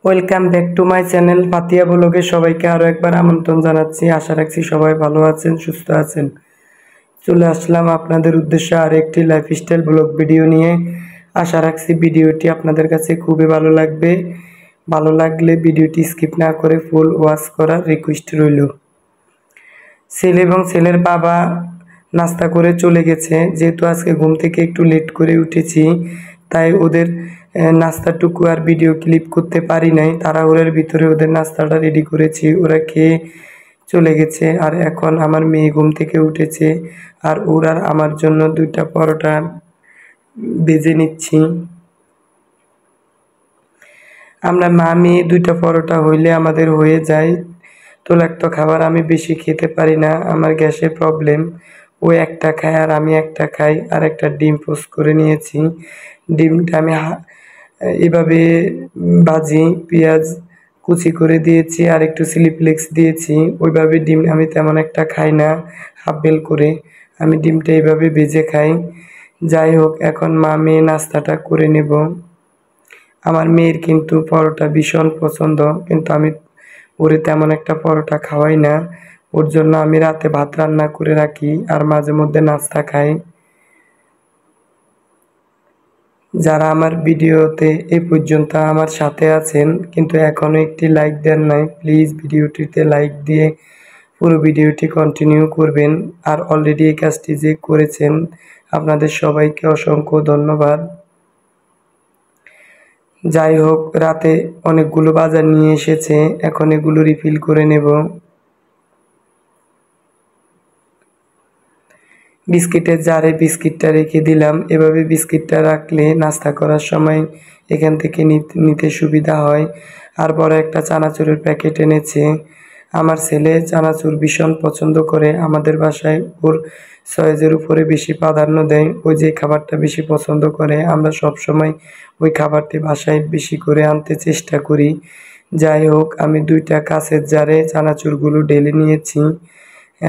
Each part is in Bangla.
Welcome back to my channel পাতিয়া ব্লগে সবাইকে আরও একবার আমন্ত্রণ জানাচ্ছি। আশা রাখছি সবাই ভালো আছেন, সুস্থ আছেন। চলে আসলাম আপনাদের উদ্দেশ্যে আর একটি লাইফস্টাইল ব্লগ ভিডিও নিয়ে। আশা রাখছি ভিডিওটি আপনাদের কাছে খুবই ভালো লাগবে। ভালো লাগলে ভিডিওটি স্কিপ না করে ফুল ওয়াচ করার রিকোয়েস্ট রইল। ছেলে এবং ছেলের বাবা নাস্তা করে চলে গেছে। যেহেতু আজকে ঘুম থেকে একটু লেট করে উঠেছি, তাই ওদের নাস্তাটুকু আর ভিডিও ক্লিপ করতে পারি নাই। তাড়াহুড়োর ভিতরে ওদের নাস্তাটা রেডি করেছি, ওরা খেয়ে চলে গেছে। আর এখন আমার মেয়ে ঘুম থেকে উঠেছে, আর ওর আর আমার জন্য 2টা পরোটা ভেজে নিচ্ছি। আমরা মা মেয়ে 2টা পরোটা হইলে আমাদের হয়ে যায়। তৈলাক্ত খাবার আমি বেশি খেতে পারি না, আমার গ্যাসের প্রবলেম। ও একটা খায় আর আমি একটা খাই। আর একটা ডিম পোস্ট করে নিয়েছি। ডিমটা আমি এভাবে ভাজি, পেঁয়াজ কুচি করে দিয়েছি আর একটু চিলি ফ্লেক্স দিয়েছি। ওইভাবে ডিম আমি তেমন একটা খাই না, হাফ বেল করে। আমি ডিমটা এইভাবে ভেজে খাই। যাই হোক, এখন মা মেয়ে নাস্তাটা করে নেব। আমার মেয়ের কিন্তু পরোটা ভীষণ পছন্দ, কিন্তু আমি ওরে তেমন একটা পরোটা খাওয়াই না। ওর জন্য আমি রাতে ভাত রান্না করে রাখি আর মাঝে মধ্যে নাস্তা খাই। যারা আমার ভিডিওতে এই পর্যন্ত আমার সাথে আছেন কিন্তু এখনও একটি লাইক দেন নাই, প্লিজ ভিডিওটিতে লাইক দিয়ে পুরো ভিডিওটি কন্টিনিউ করবেন। আর অলরেডি এই কাজটি যে করেছেন আপনাদের সবাইকে অসংখ্য ধন্যবাদ। যাই হোক, রাতে অনেকগুলো বাজার নিয়ে এসেছে, এখন এগুলো রিফিল করে নেব। বিস্কিটের জারে বিস্কিটটা রেখে দিলাম। এভাবে বিস্কিটটা রাখলে নাস্তা করার সময় এখান থেকে নিতে সুবিধা হয়। আর বড় একটা চানাচুরের প্যাকেট এনেছে। আমার ছেলে চানাচুর ভীষণ পছন্দ করে। আমাদের বাসায় ওর সয়েজের উপরে বেশি প্রাধান্য দেয়। ও যে খাবারটা বেশি পছন্দ করে আমরা সব সময় ওই খাবারটি বাসায় বেশি করে আনতে চেষ্টা করি। যাই হোক, আমি 2টা কাঁচের জারে চানাচুরগুলো ঢেলে নিয়েছি।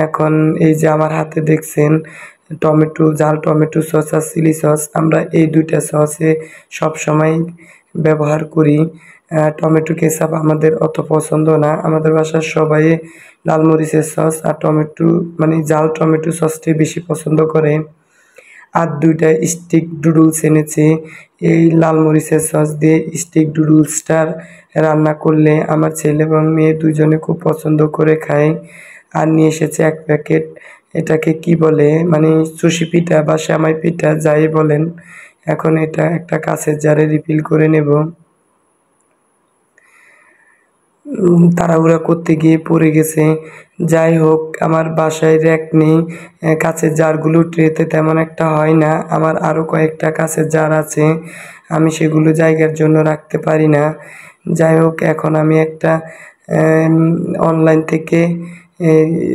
এখন এই যে আমার হাতে দেখছেন টমেটো, ঝাল টমেটো সস আর চিলি সস। আমরা এই 2টা সসে সবসময় ব্যবহার করি। টমেটো কেচাপ আমাদের অত পছন্দ না। আমাদের বাসার সবাই লাল মরিচের সস আর টমেটো মানে ঝাল টমেটো সসটি বেশি পছন্দ করে। আর 2টা স্টিক নুডলস এনেছে। এই লাল মরিচের সস দিয়ে স্টিক নুডলসটা রান্না করলে আমার ছেলে এবং মেয়ে দুজনে খুব পছন্দ করে খায়। আর নিয়ে এসেছে 1 প্যাকেট, এটাকে কি বলে মানে চুষি পিঠা বা সেমাই পিঠা যাই বলেন। এখন এটা একটা কাঁচের জারে রিফিল করে নেব। তাড়াহুড়া করতে গিয়ে পড়ে গেছে। যাই হোক, আমার বাসায় র্যাক নেই। কাঁচের জারগুলো ট্রেতে তেমন একটা হয় না। আমার আরও কয়েকটা কাঁচের জার আছে, আমি সেগুলো জায়গার জন্য রাখতে পারি না। যাই হোক, এখন আমি একটা অনলাইন থেকে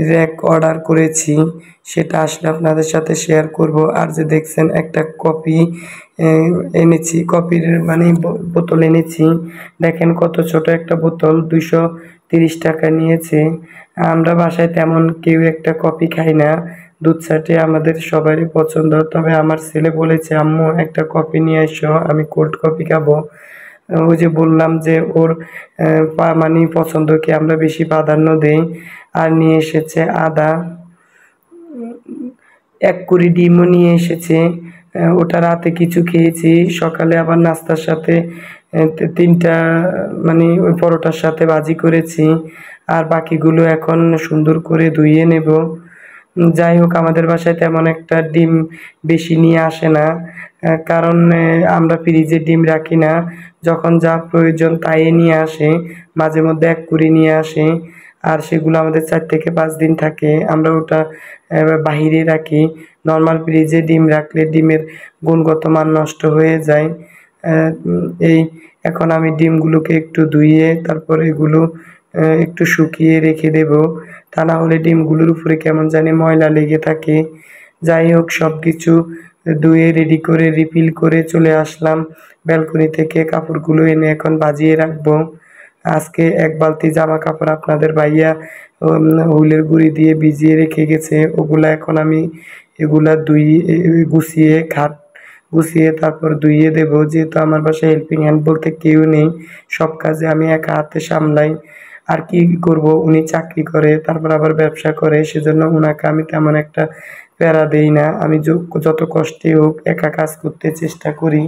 র্যাক অর্ডার করেছি, সেটা আসলে আপনাদের সাথে শেয়ার করব। আর যে দেখছেন একটা কপি এনেছি, কপির মানে বোতল এনেছি। দেখেন কত ছোট একটা বোতল, 230 টাকা নিয়েছে। আমরা বাসায় তেমন কেউ একটা কপি খাই না, দুধ চাটে আমাদের সবারই পছন্দ। তবে আমার ছেলে বলেছে আম্মু একটা কপি নিয়ে এসো, আমি কোল্ড কপি খাবো। ওই যে বললাম যে ওর মানে পছন্দকে আমরা বেশি প্রাধান্য দেই। আর নিয়ে এসেছে আদা, 1 কুড়ি ডিমও নিয়ে এসেছে। ওটা রাতে কিছু খেয়েছি, সকালে আবার নাস্তার সাথে 3টা মানে ওই পরোটার সাথে ভাজি করেছি। আর বাকিগুলো এখন সুন্দর করে ধুয়ে নেব। যাই হোক, আমাদের বাসায় তেমন একটা ডিম বেশি নিয়ে আসে না, কারণ আমরা ফ্রিজে ডিম রাখি না। যখন যা প্রয়োজন তাই নিয়ে আসে। মাঝে মধ্যে 1 কুড়ি নিয়ে আসে, আর সেগুলো আমাদের 4 থেকে 5 দিন থাকে। আমরা ওটা বাহিরে রাখি। নর্মাল ফ্রিজে ডিম রাখলে ডিমের গুণগত মান নষ্ট হয়ে যায়। এই এখন আমি ডিমগুলোকে একটু ধুয়ে তারপর এগুলো একটু শুকিয়ে রেখে দেব, তা না হলে ডিমগুলোর উপরে কেমন জানি ময়লা লেগে থাকে। যাই হোক, সব কিছু ধুয়ে রেডি করে রিফিল করে চলে আসলাম ব্যালকনি থেকে। কাপড়গুলো এনে এখন বাজিয়ে রাখবো। আজকে 1 বালতি জামা কাপড় আপনাদের ভাইয়া হুলের গুঁড়ি দিয়ে ভিজিয়ে রেখে গেছে। ওগুলা এখন আমি এগুলা গুছিয়ে খাট গুছিয়ে তারপর ধুইয়ে দেব। যেহেতু আমার বাসায় হেল্পিং হ্যান্ড বলতে কেউ নেই, সব কাজে আমি একা হাতে সামলাই। আর কি করব, উনি চাকরি করে তারপর আবার ব্যবসা করে, সেজন্য উনাকে আমি তেমন একটা প্যারা দেই না। আমি যত কষ্টই হোক একা কাজ করতে চেষ্টা করি।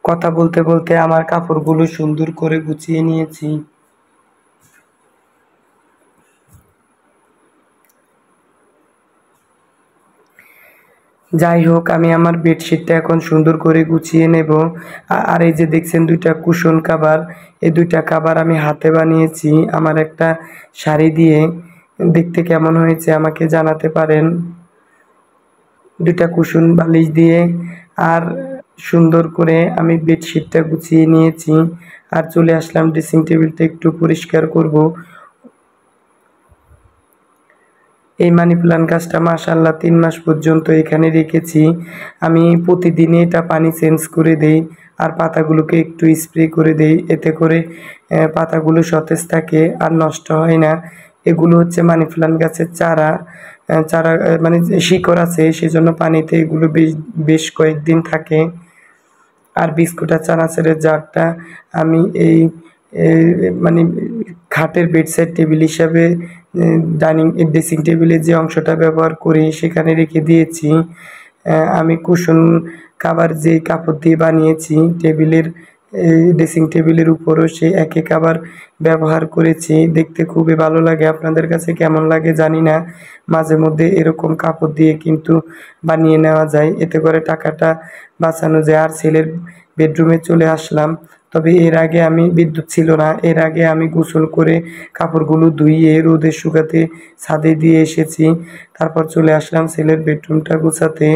কথা বলতে বলতে আমার কাপড়গুলো সুন্দর করে গুছিয়ে নিয়েছি। যাই হোক, আমি আমার বেডশিটটা এখন সুন্দর করে গুছিয়ে নেব। আর এই যে দেখছেন 2টা কুশন কাভার, এই 2টা কাভার আমি হাতে বানিয়েছি আমার একটা শাড়ি দিয়ে। দেখতে কেমন হয়েছে আমাকে জানাতে পারেন। 2টা কুশন বালিশ দিয়ে আর সুন্দর করে আমি বেডশিটটা গুছিয়ে নিয়েছি। আর চলে আসলাম ড্রেসিং টেবিলটা একটু পরিষ্কার করব। এই মানি প্লান্ট গাছটা মাশাআল্লাহ 3 মাস পর্যন্ত এখানে রেখেছি। আমি প্রতিদিনই এটা পানি চেঞ্জ করে দেই আর পাতাগুলোকে একটু স্প্রে করে দেই। এতে করে পাতাগুলো সতেজ থাকে আর নষ্ট হয় না। এগুলো হচ্ছে মানি প্লান্ট গাছের চারা। চারা মানে শিকড় আছে, সেজন্য পানিতে এগুলো বেশ কয়েকদিন থাকে। আর বিস্কুট আর চানাচুরের জারটা আমি এই মানে খাটের বেডসাইড টেবিল হিসাবে ড্রেসিং টেবিলের যে অংশটা ব্যবহার করি সেখানে রেখে দিয়েছি। আমি কুশন কাভার যে কাপড় দিয়ে বানিয়েছি টেবিলের, ড্রেসিং টেবিলের উপরও সেই একই কাভার ব্যবহার করেছি। দেখতে খুবই ভালো লাগে, আপনাদের কাছে কেমন লাগে জানি না। মাঝে মধ্যে এরকম কাপড় দিয়ে কিন্তু বানিয়ে নেওয়া যায়, এতে করে টাকাটা বাঁচানো যায়। আর ছেলের বেডরুমে চলে আসলাম। তবে এর আগে আমি বিদ্যুৎ ছিল না, এর আগে আমি গোসল করে কাপড়গুলো ধুইয়ে রোদে শুকাতে ছাদে দিয়ে এসেছি। তারপর চলে আসলাম ছেলের বেডরুমটা গোছাতে।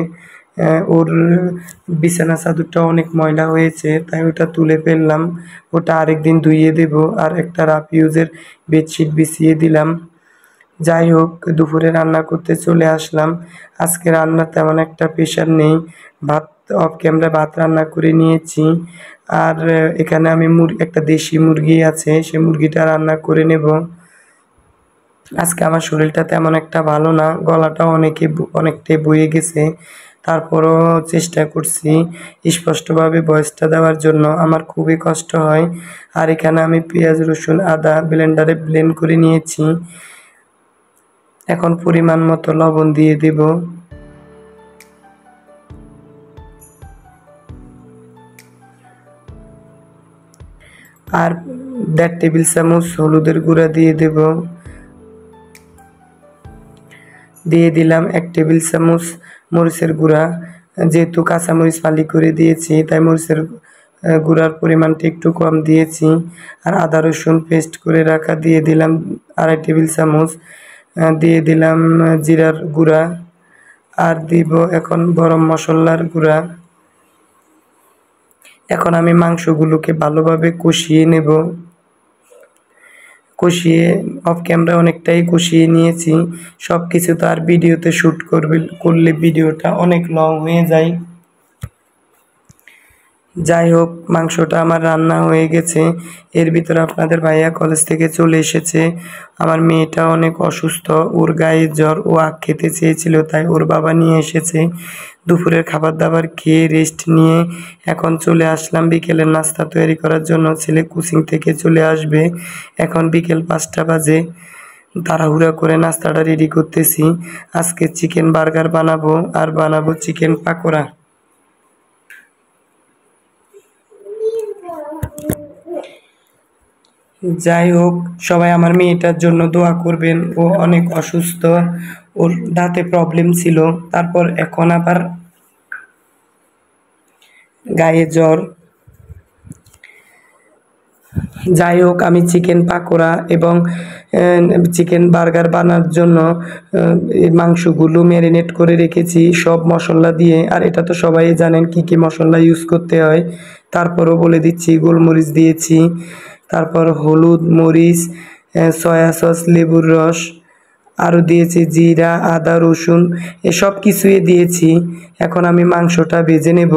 ওর বিছানা চাদরটা অনেক ময়লা হয়েছে, তাই ওটা তুলে ফেললাম। ওটা আরেকদিন ধুইয়ে দেব। আর একটা রাফ ইউজের বেডশিট বিছিয়ে দিলাম। যাই হোক, দুপুরে রান্না করতে চলে আসলাম। আজকে রান্নার তেমন একটা প্রেশার নেই। ভাত অফ ক্যামেরা ভাত রান্না করে নিয়েছি। আর এখানে আমি একটা দেশি মুরগি আছে, সেই মুরগিটা রান্না করে নেব। আজকে আমার শরীরটা তেমন একটা ভালো না, গলাটা অনেকটাই বয়ে গেছে। তারপরও চেষ্টা করছি স্পষ্টভাবে ভয়েসটা দেওয়ার জন্য। আমার খুবই কষ্ট হয়। আর এখানে আমি পেঁয়াজ রসুন আদা ব্লেন্ডারে ব্লেন্ড করে নিয়েছি। এখন পরিমাণ মতো লবণ দিয়ে দেব। আর 1.5 টেবিল চামচ হলুদের গুঁড়া দিয়ে দেব। দিয়ে দিলাম 1 টেবিল চামচ মরিচের গুঁড়া। যেহেতু কাঁচামরিচ ফালি করে দিয়েছি তাই মরিচের গুঁড়ার পরিমাণটা একটু কম দিয়েছি। আর আদা রসুন পেস্ট করে রাখা দিয়ে দিলাম 2.5 টেবিল চামচ। দিয়ে দিলাম জিরার গুঁড়া। আর দিব এখন গরম মশলার গুঁড়া। এখন আমি মাংসগুলোকে ভালোভাবে কষিয়ে নেব। কষিয়ে অফ ক্যামেরা অনেকটাই কষিয়ে নিয়েছি। সব কিছু তো আর ভিডিওতে শ্যুট করলে ভিডিওটা অনেক লং হয়ে যায়। যাই হোক, মাংসটা আমার রান্না হয়ে গেছে। এর ভিতরে আপনাদের ভাইয়া কলেজ থেকে চলে এসেছে। আমার মেয়েটা অনেক অসুস্থ, ওর গায়ে জ্বর, ও আখ খেতে চেয়েছিল তাই ওর বাবা নিয়ে এসেছে। দুপুরের খাবার দাবার খেয়ে রেস্ট নিয়ে এখন চলে আসলাম বিকেলের নাস্তা তৈরি করার জন্য। ছেলে কোচিং থেকে চলে আসবে, এখন বিকেল 5টা বাজে। তাড়াহুড়া করে নাস্তাটা রেডি করতেছি। আজকে চিকেন বার্গার বানাবো আর বানাবো চিকেন পাকোড়া। যাই হোক, সবাই আমার মেয়েটার জন্য দোয়া করবেন। ও অনেক অসুস্থ, ওর দাঁতে প্রবলেম ছিল, তারপর এখন আবার গায়ে জ্বর। যাই হোক, আমি চিকেন পাকোড়া এবং চিকেন বার্গার বানার জন্য এই মাংসগুলো ম্যারিনেট করে রেখেছি সব মশলা দিয়ে। আর এটা তো সবাই জানেন কি কি মশলা ইউজ করতে হয়, তারপরও বলে দিচ্ছি। গোলমরিচ দিয়েছি, তারপর হলুদ, মরিচ, সয়া সস, লেবুর রস, আরও দিয়েছি জিরা, আদা, রসুন, এসব কিছুই দিয়েছি। এখন আমি মাংসটা ভেজে নেব।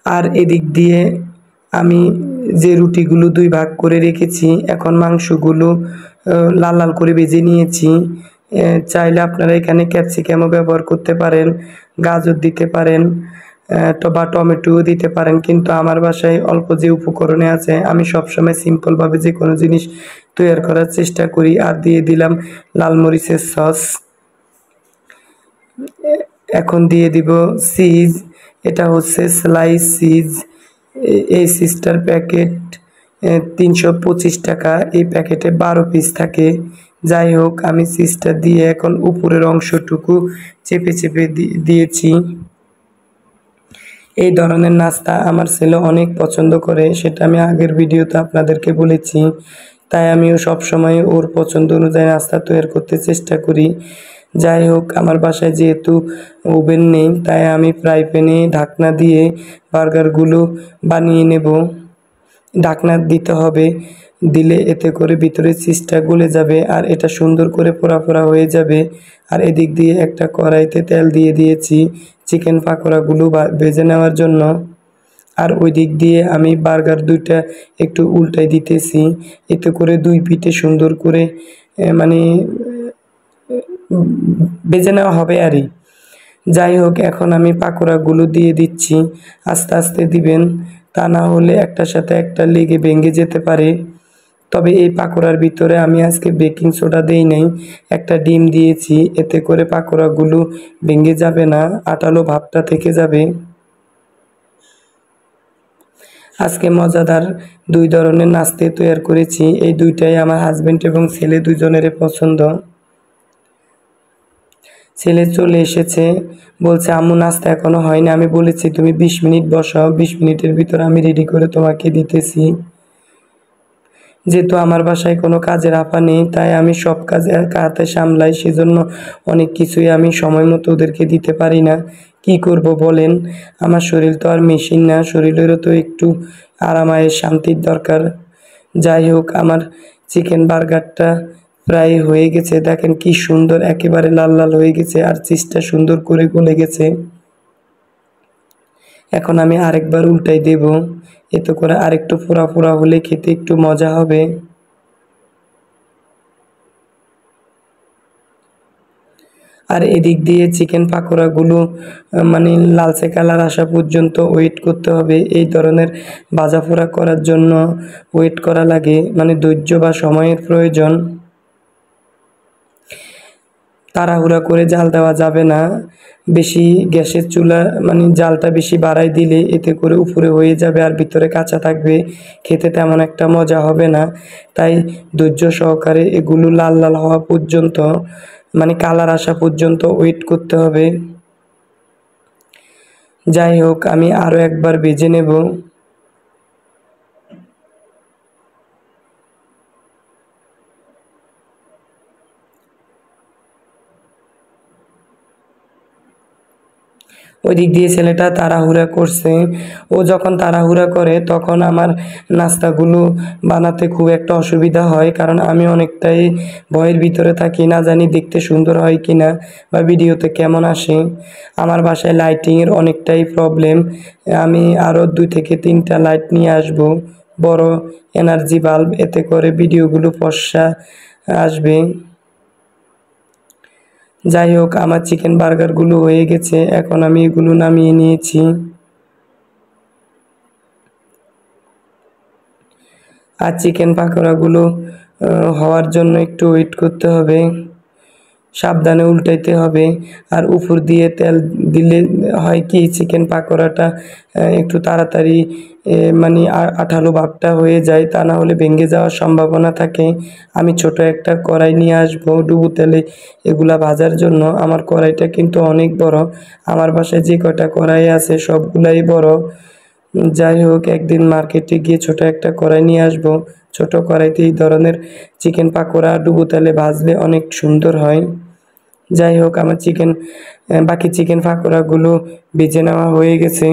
আর এদিক দিয়ে আমি যে রুটিগুলো 2 ভাগ করে রেখেছি, এখন মাংসগুলো লাল লাল করে ভেজে নিয়েছি। চাইলে আপনারা এখানে ক্যাপসিকামও ব্যবহার করতে পারেন, গাজর দিতে পারেন, বা টমেটোও দিতে পারেন। কিন্তু আমার বাসায় অল্প যে উপকরণে আছে আমি সবসময় সিম্পলভাবে যে কোনো জিনিস তৈরি করার চেষ্টা করি। আর দিয়ে দিলাম লাল মরিচের সস। এখন দিয়ে দিব চিজ। এটা হচ্ছে স্লাইস চিজ। এই চিজটার প্যাকেট ৩২৫ টাকা। এই প্যাকেটে ১২ পিস থাকে। যাই হোক, আমি চিজটা দিয়ে এখন উপরের অংশটুকু চেপে চেপে দিয়েছি। এই ধরনের নাস্তা আমার ছেলে অনেক পছন্দ করে, সেটা আমি আগের ভিডিওতে আপনাদেরকে বলেছি। তাই আমিও সবসময় ওর পছন্দ অনুযায়ী নাস্তা তৈরি করতে চেষ্টা করি। যাই হোক, আমার বাসায় যেহেতু ওভেন নেই তাই আমি ফ্রাই প্যানে ঢাকনা দিয়ে বার্গারগুলো বানিয়ে নেব। ঢাকনা দিতে হবে, দিলে এতে করে ভিতরে চিজটা গলে যাবে আর এটা সুন্দর করে পোড়া পোড়া হয়ে যাবে। আর এদিক দিয়ে একটা কড়াইতে তেল দিয়ে দিয়েছি চিকেন পাকোড়াগুলো ভেজে নেওয়ার জন্য। আর ওই দিক দিয়ে আমি বার্গার দুইটা একটু উল্টাই দিতেছি, এতে করে দুই পিঠে সুন্দর করে মানে ভেজে নেওয়া হবে আরই। যাই হোক, এখন আমি পাকোড়াগুলো দিয়ে দিচ্ছি। আস্তে আস্তে দিবেন, তা না হলে একটার সাথে একটা লেগে ভেঙে যেতে পারে। তবে এই পাকোড়ার ভিতরে আমি আজকে বেকিং সোডা দেই নাই, একটা ডিম দিয়েছি। এতে করে পাকোড়াগুলো ভেঙে যাবে না, আঠালো ভাবটা থেকে যাবে। আজকে মজাদার দুই ধরনের নাস্তা তৈরি করেছি। এই দুইটাই আমার হাজবেন্ড এবং ছেলে দুজনেরই পছন্দ। ছেলে চলে এসেছে, বলছে আম্মু নাস্তা এখনো হয়নি। আমি বলেছি তুমি 20 মিনিট বসাও, 20 মিনিটের ভিতর আমি রেডি করে তোমাকে দিতেছি। যেহেতু আমার বাসায় কোনো কাজের আপা নেই তাই আমি সব কাজ একা হাতে সামলাই, সেজন্য অনেক কিছুই আমি সময় মতো ওদেরকে দিতে পারি না। কি করব বলেন, আমার শরীর তো আর মেশিন না, শরীরেরও তো একটু আরামায়ের শান্তির দরকার। যাই হোক, আমার চিকেন বার্গারটা প্রায় হয়ে গেছে। দেখেন কি সুন্দর একেবারে লাল লাল হয়ে গেছে আর চিজটা সুন্দর করে গলে গেছে। এখন আমি আরেকবার উল্টাই দেব, এতে করে আরেকটু ফোড়া ফোড়া হলে খেতে একটু মজা হবে। আর এদিক দিয়ে চিকেন পাকোড়াগুলো মানে লালচে কালার আসা পর্যন্ত ওয়েট করতে হবে। এই ধরনের ভাজা পোড়া করার জন্য ওয়েট করা লাগে, মানে ধৈর্য বা সময়ের প্রয়োজন। তাড়াহুড়া করে জাল দেওয়া যাবে না। বেশি গ্যাসের চুলা মানে জালটা বেশি বাড়াই দিলে এতে করে উপরে হয়ে যাবে আর ভিতরে কাঁচা থাকবে, খেতে তেমন একটা মজা হবে না। তাই ধৈর্য সহকারে এগুলো লাল লাল হওয়া পর্যন্ত, মানে কালার আসা পর্যন্ত ওয়েট করতে হবে। যাই হোক, আমি আরও একবার ভেজে নেব। ওই দিক দিয়ে ছেলেটা তাড়াহুড়া করছে। ও যখন তাড়াহুড়া করে তখন আমার নাস্তাগুলো বানাতে খুব একটা অসুবিধা হয়, কারণ আমি অনেকটাই ভয়ের ভিতরে থাকি, না জানি দেখতে সুন্দর হয় কি না বা ভিডিওতে কেমন আসে। আমার বাসায় লাইটিংয়ের অনেকটাই প্রবলেম। আমি আরও 2 থেকে 3টা লাইট নিয়ে আসব, বড় এনার্জি বাল্ব, এতে করে ভিডিওগুলো ফর্সা আসবে। যাই হোক, আমার চিকেন বার্গারগুলো হয়ে গেছে, এখন আমি এগুলো নামিয়ে নিয়েছি। আর চিকেন পাকোড়াগুলো হওয়ার জন্য একটু ওয়েট করতে হবে, সাবধানে উল্টাইতে হবে। আর উপর দিয়ে তেল দিলে হয় কি চিকেন পাকোড়াটা একটু তাড়াতাড়ি মানে আঠালো ভাবটা হয়ে যায়, তা না হলে ভেঙে যাওয়ার সম্ভাবনা থাকে। আমি ছোট একটা কড়াই নিয়ে আসবো ডুবো তেলে এগুলা ভাজার জন্য। আমার কড়াইটা কিন্তু অনেক বড়, আমার বাসায় যে কয়টা কড়াই আছে সবগুলাই বড়। যাই হোক, একদিন মার্কেটে গিয়ে ছোট একটা কড়াই নিয়ে আসবো। ছোট কড়াইতে এই ধরনের চিকেন পাকোড়া ডুবো তেলে ভাজলে অনেক সুন্দর হয়। যাই হোক, আমার বাকি চিকেন পাকোড়াগুলো ভেজে নেওয়া হয়ে গেছে।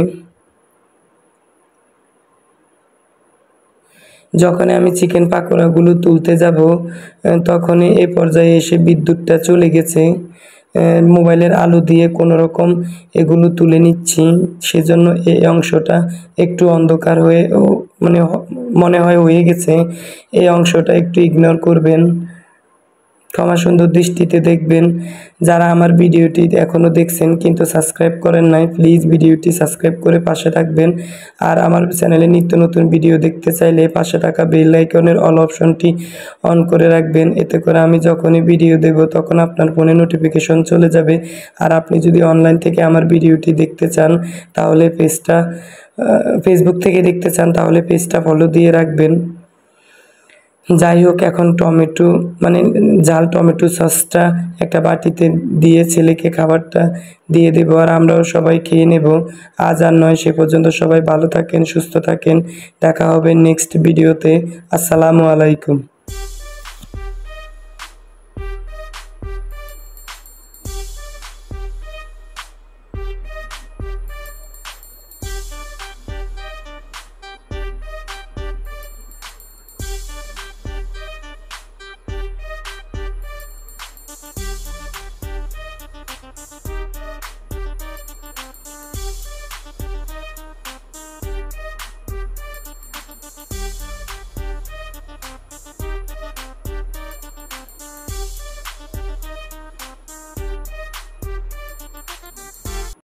যখন আমি চিকেন পাকোড়াগুলো তুলতে যাব তখনই এই পর্যায়ে এসে বিদ্যুৎটা চলে গেছে। মোবাইলের আলো দিয়ে কোনো রকম এগুলো তুলে নিচ্ছি, সেজন্য এই অংশটা একটু অন্ধকার হয়ে মানে মনে হয় হয়ে গেছে। এই অংশটা একটু ইগনোর করবেন। ক্ষমা সুন্দর দৃষ্টিতে দেখবেন। যারা আমার ভিডিওটি এখনও দেখছেন কিন্তু সাবস্ক্রাইব করেন নাই, প্লিজ ভিডিওটি সাবস্ক্রাইব করে পাশে থাকবেন। আর আমার চ্যানেলে নিত্য নতুন ভিডিও দেখতে চাইলে পাশে থাকা বেল আইকনের অল অপশনটি অন করে রাখবেন। এতে করে আমি যখনই ভিডিও দেব তখন আপনার ফোনে নোটিফিকেশন চলে যাবে। আর আপনি যদি অনলাইন থেকে আমার ভিডিওটি দেখতে চান তাহলে ফেসবুক থেকে দেখতে চান তাহলে পেজটা ফলো দিয়ে রাখবেন। যাই হোক, এখন টমেটো ঝাল টমেটো সসটা একটা বাটিতে দিয়ে ছেলেকে খাবারটা দিয়ে দেব, আর আমরাও সবাই খেয়ে নেব। আজ আর নয়, সে পর্যন্ত সবাই ভালো থাকেন, সুস্থ থাকেন। দেখা হবে নেক্সট ভিডিওতে। আসসালামু আলাইকুম।